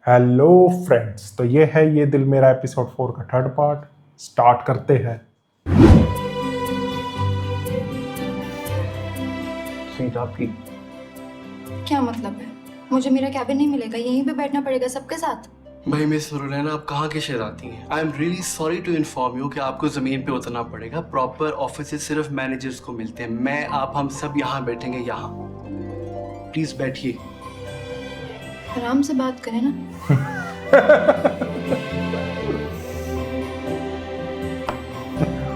Hello friends, तो ये है ये दिल मेरा एपिसोड 4 का थर्ड पार्ट। स्टार्ट करते हैं। सीट आपकी। क्या मतलब है? मुझे मेरा कैबिन नहीं मिलेगा, यहीं पे बैठना पड़ेगा सबके साथ। भाई मिस रुलैना, आप कहाँ की शहजादी हैं? I am really sorry to inform you कि आपको जमीन पे उतरना पड़ेगा। प्रॉपर ऑफिस सिर्फ मैनेजर्स को मिलते हैं। मैं, आप, हम सब यहाँ बैठेंगे। यहाँ प्लीज बैठिए। आराम से बात करें ना।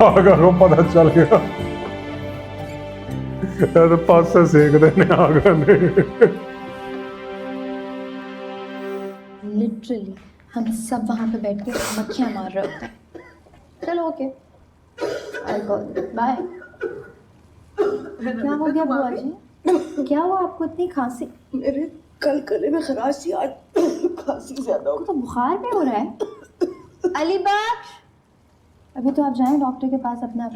अगर वो पता चल गया तो पास से सेक देने आ गए। लिटरली हम सब वहाँ पे बैठ के मक्खियाँ मार रहे होते हैं। चलो ओके, आई कॉल बाय। क्या हो गया बुआ जी? क्या हुआ आपको इतनी खांसी? मेरे कल गले में खराश थी, आज खांसी ज्यादा हो तो बुखार भी हो रहा है। अली बख्श, अभी तो आप जाएं डॉक्टर के पास अपना।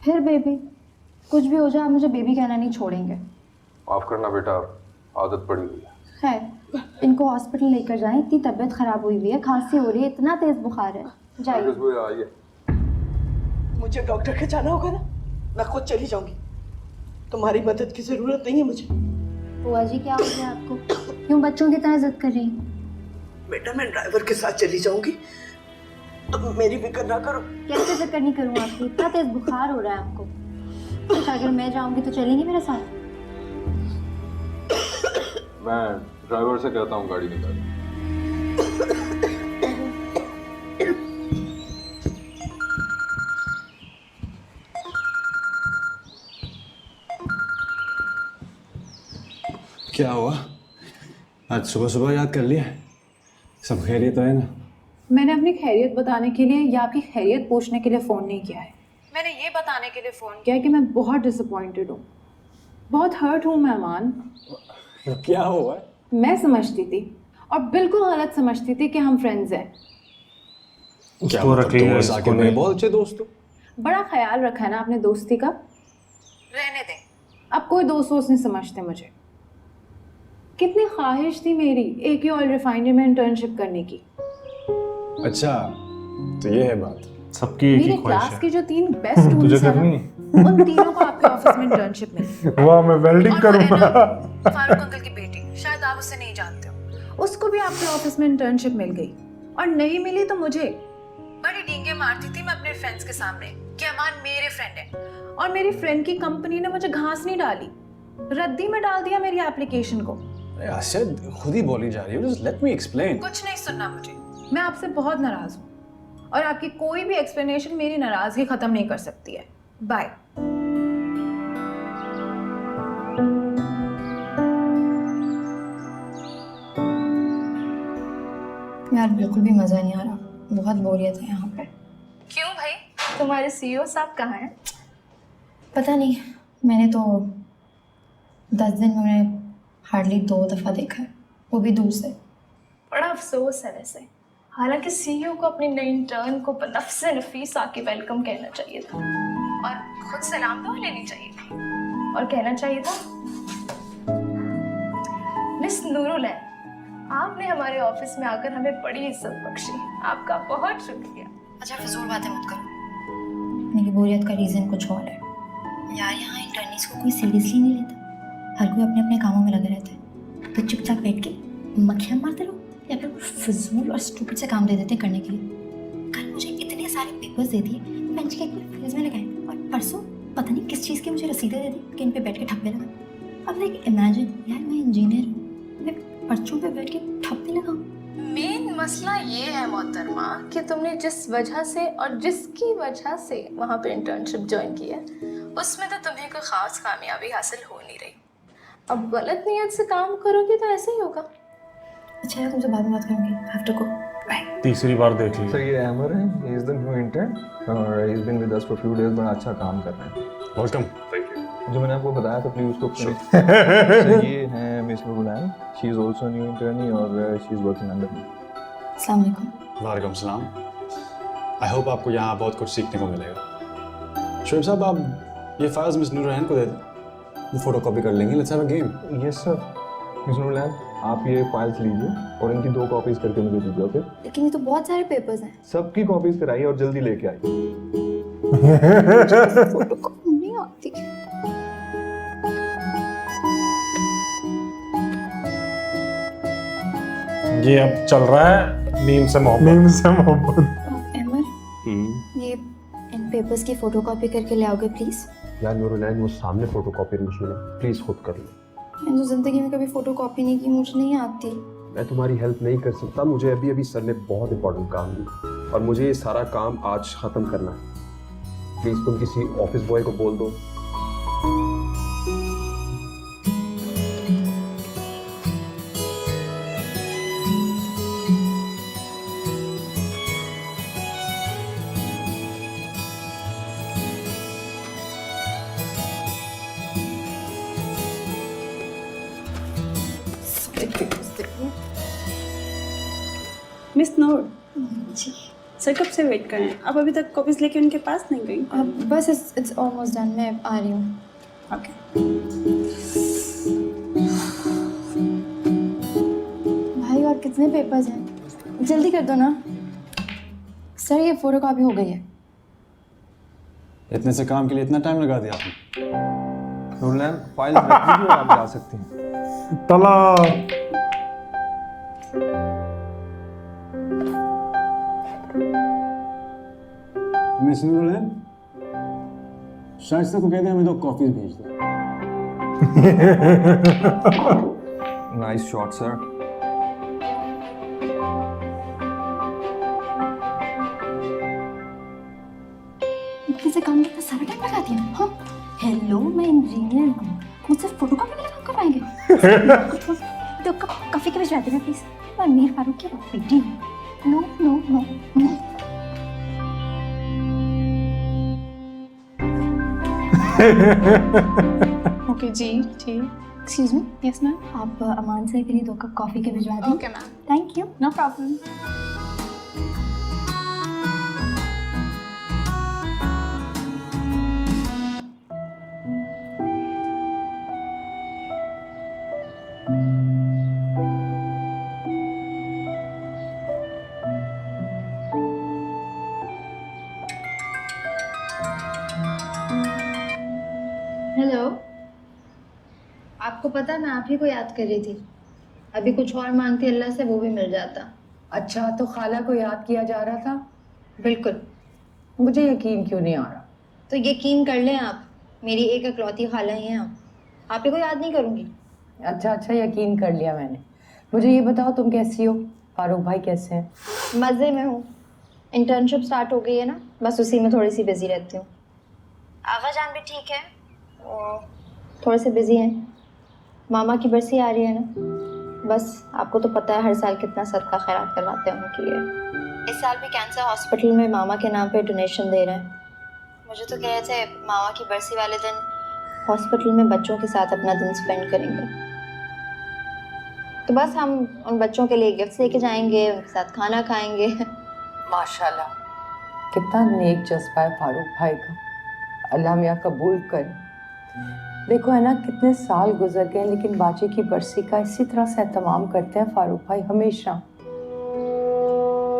फिर बेबी, कुछ भी हो जाए आप मुझे बेबी कहना नहीं छोड़ेंगे। माफ करना बेटा, आदत पड़ी हुई है। खैर, इनको हॉस्पिटल लेकर जाएं, इतनी तबीयत खराब हुई है, खांसी हो रही है, इतना तेज बुखार है। जाइए। आइए। मुझे डॉक्टर के जाना होगा ना, मैं खुद चली जाऊंगी। तुम्हारी मदद की जरूरत नहीं है मुझे। बुआ जी क्या हो गया आपको? क्यों बच्चों की तरह जिद कर रही? बेटा मैं ड्राइवर के साथ चली जाऊंगी, तुम मेरी फिक्र ना करो। कैसे फिक्र नहीं करूँ आपकी? इतना तेज बुखार हो रहा है आपको। कुछ अगर मैं जाऊंगी तो चलेंगी मेरे साथ? मैं ड्राइवर से कहता हूँ गाड़ी निकाल। क्या हुआ? आज सुबह सुबह याद कर लिया? सब खैरियत है ना? मैंने अपनी खैरियत बताने के लिए या आपकी खैरियत पूछने के लिए फ़ोन नहीं किया है। मैंने ये बताने के लिए फ़ोन किया है कि मैं बहुत डिसअपॉइंटेड हूँ, बहुत हर्ट हूँ मैं अमान। क्या हुआ? मैं समझती थी और बिल्कुल गलत समझती थी कि हम फ्रेंड्स हैं। क्या तो रख लिया दोस्त इसको आके नहीं। मेरे बहुत अच्छे दोस्त हो। बड़ा ख्याल रखा है ना आपने दोस्ती का। रहने दें, अब कोई दोस्त वोस्त नहीं समझते मुझे। कितनी ख्वाहिश थी मेरी एक ही ऑयल रिफाइनरी में इंटर्नशिप करने की। अच्छा, तो ये है बात। सबकी एक ही मेरे ख्वाहिश क्लास है। के जो 3 बेस्ट तुझे स्टूडेंट्स हैं करनी ना, उन तीनों को आपके ऑफिस में इंटर्नशिप मिली। वाह, मैं वेल्डिंग और वो करूंगा। फारूक अंकल की बेटी, शायद आप उसे नहीं जानते हो, उसको भी आपके ऑफिस में इंटर्नशिप मिल गई। और नहीं मिली तो मुझे बड़ी डींगे मारती थी मैं अपने फ्रेंड्स के सामने कि अमान मेरे फ्रेंड है। और मेरी फ्रेंड की कंपनी ने मुझे घास नहीं डाली, रद्दी में डाल दिया मेरी एप्लीकेशन को। आसिद खुद ही बोली जा रही है, जस्ट लेट मी एक्सप्लेन। कुछ नहीं सुनना मुझे, मैं आपसे बहुत नाराज हूँ और आपकी कोई भी एक्सप्लेनेशन मेरी नाराजगी खत्म नहीं कर सकती है। बाय। यार बिल्कुल भी मज़ा नहीं आ रहा, बहुत बोरियत है यहाँ पे। क्यों भाई, तुम्हारे सीईओ साहब कहाँ हैं? पता नहीं, मैंने तो 10 दिन में उन्हें हार्डली 2 दफ़ा देखा है, वो भी दूर से। बड़ा अफसोस है वैसे, हालांकि सीईओ को अपनी नई इंटर्न को नफ्से नफीस आके वेलकम कहना चाहिए था और खुद सलाम दुआ लेनी चाहिए थी और कहना चाहिए था, मिस नूरुलैन, आपने हमारे ऑफिस में आकर हमें बड़ी इज्जत बख्शी, आपका बहुत शुक्रिया। अच्छा फिजूल बातें मत करो, मेरी बोरियत का रीज़न कुछ और है। यार यहाँ इंटर्नीस को कोई सीरियसली नहीं लेता, हर कोई अपने अपने कामों में लगे रहता है। तो चुपचाप बैठ के मक्खियाँ मारते रहो या फिर फिजूल और स्टूपिड से काम दे देते हैं करने के लिए। कल मुझे इतने सारे पेपर्स दे दिए, बेंच के एक फ्रीज में लगाए, और परसों पता नहीं किस चीज़ की मुझे रसीदें दे दी कि इन पे बैठ के ठप्पे लगा। अब लाइक इमेजिन यार, मैं इंजीनियर हूँ, मैं पर्चों पे बैठ के ठप्पे लगाऊँ। मेन मसला ये है मोहतरमा कि तुमने जिस वजह से और जिसकी वजह से वहाँ पे इंटर्नशिप ज्वाइन की है, उसमें तो तुम्हें कोई खास कामयाबी हासिल हो नहीं रही। अब गलत नीयत से काम करोगे तो ऐसे ही होगा। अच्छा यार, तुमसे बाद में बात करूँगी, हैव टू गो, बाय। तीसरी बार देख ली। सर ये अमर है, he is the new intern और he is been with us for few days, बड़ा अच्छा काम कर रहे हैं। वेलकम। जो मैंने आपको बताया था प्लीज उसको सर ये है miss Noorulain, she is also new internee और she is working under me. अस्सलाम वालेकुम। वालेकुम सलाम। आई होप आपको यहाँ बहुत कुछ सीखने को मिलेगा। शोएब साहब, आप ये फाइल्स मिस नूरुलैन को दे दें, वो फोटो कॉपी कर लेंगे। Let's have a game. Yes sir. Miss Noorulain, आप ये फाइल्स लीजिए और इनकी 2 कॉपीज करके मुझे दीजिए, ओके? लेकिन ये तो बहुत सारे पेपर्स हैं। सबकी कॉपीज कराइए और जल्दी लेके आइए। फोटो कॉपी नहीं आती। ये अब चल रहा है मीम से मोहब्बत। अमर, ये इन पेपर्स की फोटोकॉपी करके ले आओगे प्लीज? यार नूरुलैन, वो सामने फोटोकॉपी मशीन है, प्लीज खुद कर लो। मैंने तो जिंदगी में कभी फोटोकॉपी नहीं की, मुझे नहीं आती। मैं तुम्हारी हेल्प नहीं कर सकता, मुझे अभी अभी सर ने बहुत इंपॉर्टेंट काम दिया और मुझे ये सारा काम आज खत्म करना है। प्लीज तुम किसी ऑफिस बॉय को बोल दो। मिस नूर, जी सर कब से वेट कर रहे हैं? आप अभी तक कॉपीज लेके उनके पास नहीं गई? अब बस इट्स ऑलमोस्ट डन, मैं आ रही हूँ। ओके। भाई और कितने पेपर्स हैं? जल्दी कर दो ना। सर ये फोटोकॉपी हो गई है। इतने से काम के लिए इतना टाइम लगा दिया आपने? नूरुलैन, फाइल रख दीजिए और आप जा सकते हैं। तला मिस नूरुलैन, शाइस्ता को कहते हैं हमें 2 कॉपीज भेज दो। Nice shot sir. किसी काम में सारा टाइम लगा दिया। हाँ हेलो, मैं इंजीनियर हूँ, मुझसे फोटोकॉपी के लिए काम करवाएंगे? तो कॉफी के भिजवा देना प्लीज। मैं मीर फारूक की बेटी हूँ। No no no no. Okay जी, ठीक। Excuse me, yes ma'am. आप अमान सर के लिए 2 कप कॉफी के भिजवा दें। Okay ma'am, thank you. No problem. Hello, आपको पता मैं आप ही को याद कर रही थी। अभी कुछ और मांगती अल्लाह से वो भी मिल जाता। अच्छा, तो खाला को याद किया जा रहा था? बिल्कुल। मुझे यकीन क्यों नहीं आ रहा? तो यकीन कर लें आप, मेरी एक इकलौती खाला ही हैं आप ही को याद नहीं करूँगी। अच्छा अच्छा, यकीन कर लिया मैंने। मुझे ये बताओ तुम कैसी हो? फारूक भाई कैसे हैं? मज़े में हूँ। इंटर्नशिप स्टार्ट हो गई है ना, बस उसी में थोड़ी सी बिजी रहती हूँ। आगा जान भी ठीक है, थोड़े से बिजी हैं। मामा की बरसी आ रही है ना, बस आपको तो पता है हर साल कितना सदका खैरात करवाते हैं उनके लिए। इस साल भी कैंसर हॉस्पिटल में मामा के नाम पे डोनेशन दे रहे हैं। मुझे तो कह रहे थे मामा की बरसी वाले दिन हॉस्पिटल में बच्चों के साथ अपना दिन स्पेंड करेंगे। तो बस हम उन बच्चों के लिए गिफ्ट्स लेके जाएंगे, उनके साथ खाना खाएंगे। माशाल्लाह, कितना नेक जज्बा है फारूक भाई का। अल्लाह मियाँ कबूल करे। देखो है ना, कितने साल गुजर गए लेकिन बाजी की बरसी का इसी तरह से एहतमाम करते हैं फारूक भाई हमेशा।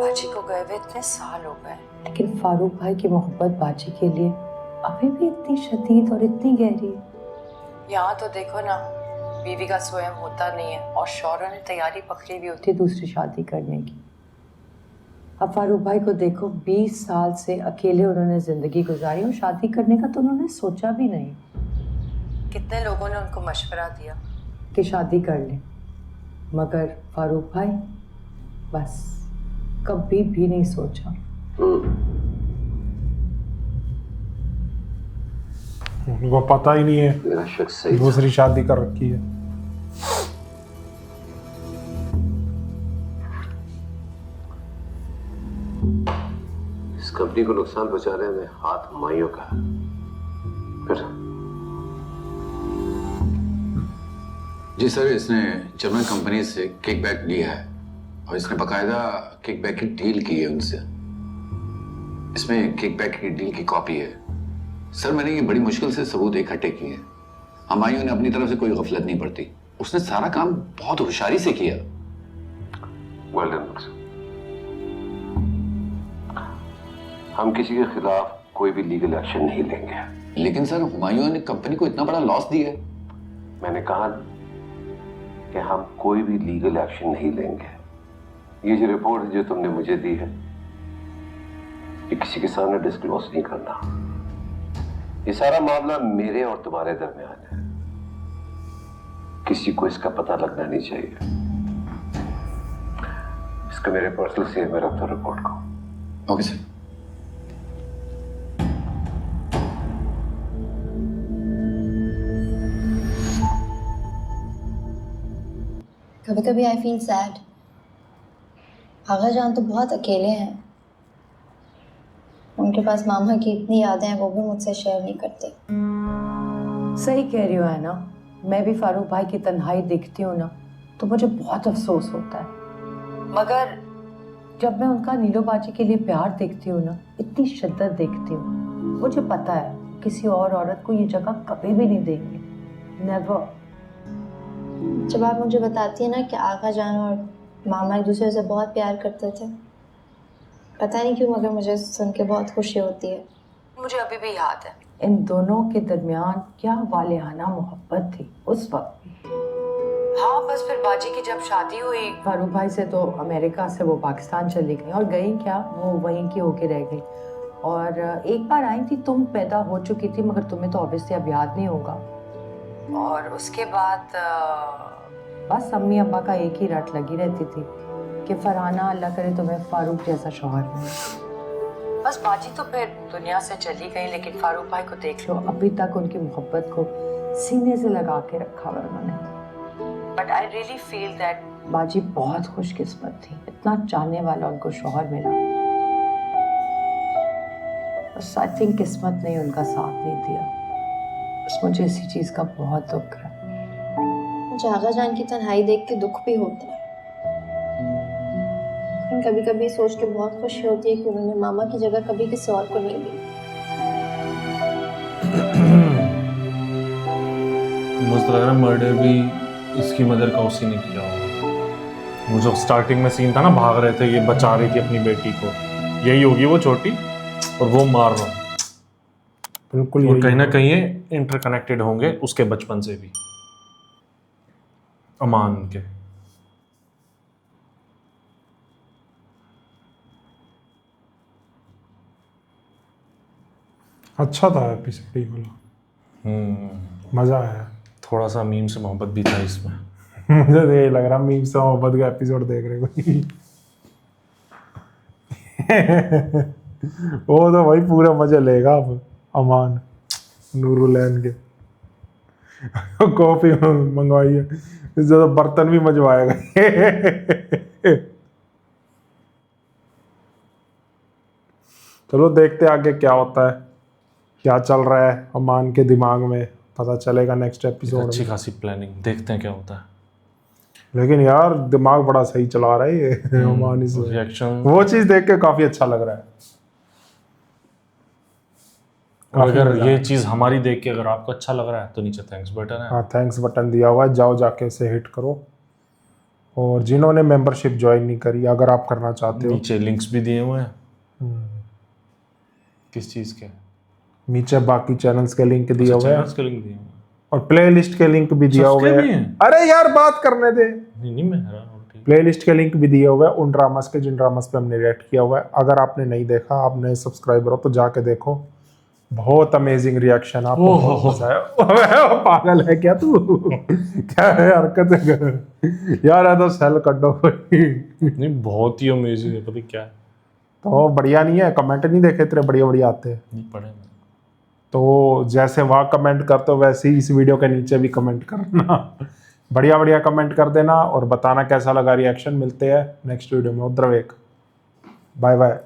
बाजी को गए हुए इतने साल हो गए, लेकिन फारूक भाई की मोहब्बत बाजी के लिए अभी भी इतनी शदीद और इतनी गहरी है। यहाँ तो देखो ना, बीवी का स्वयं होता नहीं है और शौहर ने तैयारी पकड़ी हुई होती है दूसरी शादी करने की। अब फारूक भाई को देखो, 20 साल से अकेले उन्होंने जिंदगी गुजारी और शादी करने का तो उन्होंने सोचा भी नहीं। कितने लोगों ने उनको मशवरा दिया कि शादी कर ले, मगर फारूक भाई बस कभी भी नहीं सोचा। वो पता ही नहीं है दूसरी शादी कर रखी है। इस कंपनी को नुकसान पहुंचाने में हाथ माइयों का। फिर जी सर, इसने जर्मन कंपनी से किकबैक लिया है और इसने बकायदा किकबैक की डील की है उनसे। इसमें किकबैक की डील की कॉपी है। सर, मैंने ये बड़ी मुश्किल से सबूत इकट्ठे किए हैं। हमायूं ने अपनी तरफ से कोई गफलत नहीं बरती। उसने सारा काम बहुत होशियारी से किया। Well done. हम किसी के खिलाफ कोई भी लीगल एक्शन नहीं लेंगे। लेकिन सर, हुमायूं ने कंपनी को इतना बड़ा लॉस दिया है। मैंने कहा कि हम कोई भी लीगल एक्शन नहीं लेंगे। ये जो रिपोर्ट जो तुमने मुझे दी है, ये किसी के सामने डिस्क्लोज नहीं करना। ये सारा मामला मेरे और तुम्हारे दरमियान है, किसी को इसका पता लगना नहीं चाहिए। इसको मेरे पर्सनल सेव में रख दो रिपोर्ट को। Okay sir. कभी कभी आई फील सैड। आगा जान तो बहुत अकेले हैं। उनके पास मामा की इतनी यादें हैं, वो भी मुझसे शेयर नहीं करते। सही कह रही हो है ना। मैं भी फारूक भाई की तन्हाई देखती हूँ ना तो मुझे बहुत अफसोस होता है, मगर जब मैं उनका नीलो बाजी के लिए प्यार देखती हूँ ना, इतनी शिद्दत देखती हूँ, मुझे पता है किसी और औरत को ये जगह कभी भी नहीं देंगे। नेवर। जब आप मुझे बताती है ना कि आगा जान और मामा एक दूसरे से बहुत प्यार करते थे, पता नहीं क्यों मगर मुझे सुन के बहुत खुशी होती है। मुझे अभी भी याद है इन दोनों के दरमियान क्या वालिहाना मोहब्बत थी उस वक्त। हाँ, बस फिर बाजी की जब शादी हुई फारूक भाई से, तो अमेरिका से वो पाकिस्तान चली गई, और गई क्या, वो वहीं की होके रह गई। और एक बार आई थी, तुम पैदा हो चुकी थी, मगर तुम्हें तो ऑब्वियसली अब याद नहीं होगा। और उसके बाद बस अम्मी अब्बा का एक ही रट लगी रहती थी कि फरहाना अल्लाह करे तुम्हें फारूक जैसा शौहर मिले। बस बाजी तो फिर दुनिया से चली गई, लेकिन फारूक भाई को देख लो, अभी तक उनकी मोहब्बत को सीने से लगा के रखा हुआ उन्होंने। But I really feel that बाजी बहुत खुशकिस्मत थी, इतना चाहने वाला उनको शौहर मिला। बस आई थिंक किस्मत ने उनका साथ नहीं दिया। बस मुझे इसी चीज का बहुत दुख है। मुझे आगा जान की तन्हाई देख के दुख भी होता है, कभी कभी सोच के बहुत खुशी होती है कि उन्होंने मामा की जगह कभी किसी और को नहीं दी। मुझे लग रहा है मर्डर भी इसकी मदर का उसी ने किया होगा। वो जो स्टार्टिंग में सीन था ना, भाग रहे थे, ये बचा रही थी अपनी बेटी को, यही होगी वो छोटी, और वो मार रहा। बिल्कुल। और कहीं ना कहीं ये इंटरकनेक्टेड होंगे उसके बचपन से भी, अमान के। अच्छा था एपिसोड ये वाला। मजा आया। थोड़ा सा मीम से मोहब्बत भी था इसमें। मुझे तो ये लग रहा मीम से मोहब्बत का एपिसोड देख रहे कोई। वो तो भाई पूरा मजा लेगा अब अमान नूरुलैन के। कॉफी मंगवाई है, ज्यादा बर्तन भी मजवाएगा। चलो देखते आगे क्या होता है, क्या चल रहा है अमान के दिमाग में, पता चलेगा नेक्स्ट एपिसोड। अच्छी खासी प्लानिंग, देखते हैं क्या होता है। लेकिन यार दिमाग बड़ा सही चला रहा है ये अमान। इस रिएक्शन, वो चीज देख के काफी अच्छा लग रहा है। अगर ये चीज हमारी देख के अगर आपको अच्छा लग रहा है तो नीचे थैंक्स बटन है। हाँ, थैंक्स बटन दिया हुआ है, जाओ जाके उसे हिट करो। और जिन्होंने मेंबरशिप ज्वाइन नहीं करी, अगर आप करना चाहते हो, नीचे लिंक्स भी दिए हुए हैं। किस चीज के? नीचे बाकी चैनल्स के लिंक दिए हुए हैं और प्लेलिस्ट के लिंक भी दिया हुआ है। अरे यार बात करने दे। नहीं मैं हैरान हूं। प्लेलिस्ट के लिंक भी दिए हुए हैं उन ड्रामास के जिन ड्रामास पे हमने रिएक्ट किया हुआ है। अगर आपने नहीं देखा, आप नए सब्सक्राइबर हो तो जाके देखो, बहुत अमेजिंग रिएक्शन। आपको बहुत मजा आया। पागल है क्या तू? क्या है हरकत है यार? है तो सेल कर दो। नहीं बहुत ही अमेजिंग है, पता क्या है तो बढ़िया नहीं है। कमेंट नहीं देखे तेरे बढ़िया बढ़िया आते हैं? नहीं पढ़े। तो जैसे वहाँ कमेंट करते हो वैसे ही इस वीडियो के नीचे भी कमेंट करना। बढ़िया बढ़िया कमेंट कर देना और बताना कैसा लगा रिएक्शन। मिलते हैं नेक्स्ट वीडियो में। उद्रवेक, बाय बाय।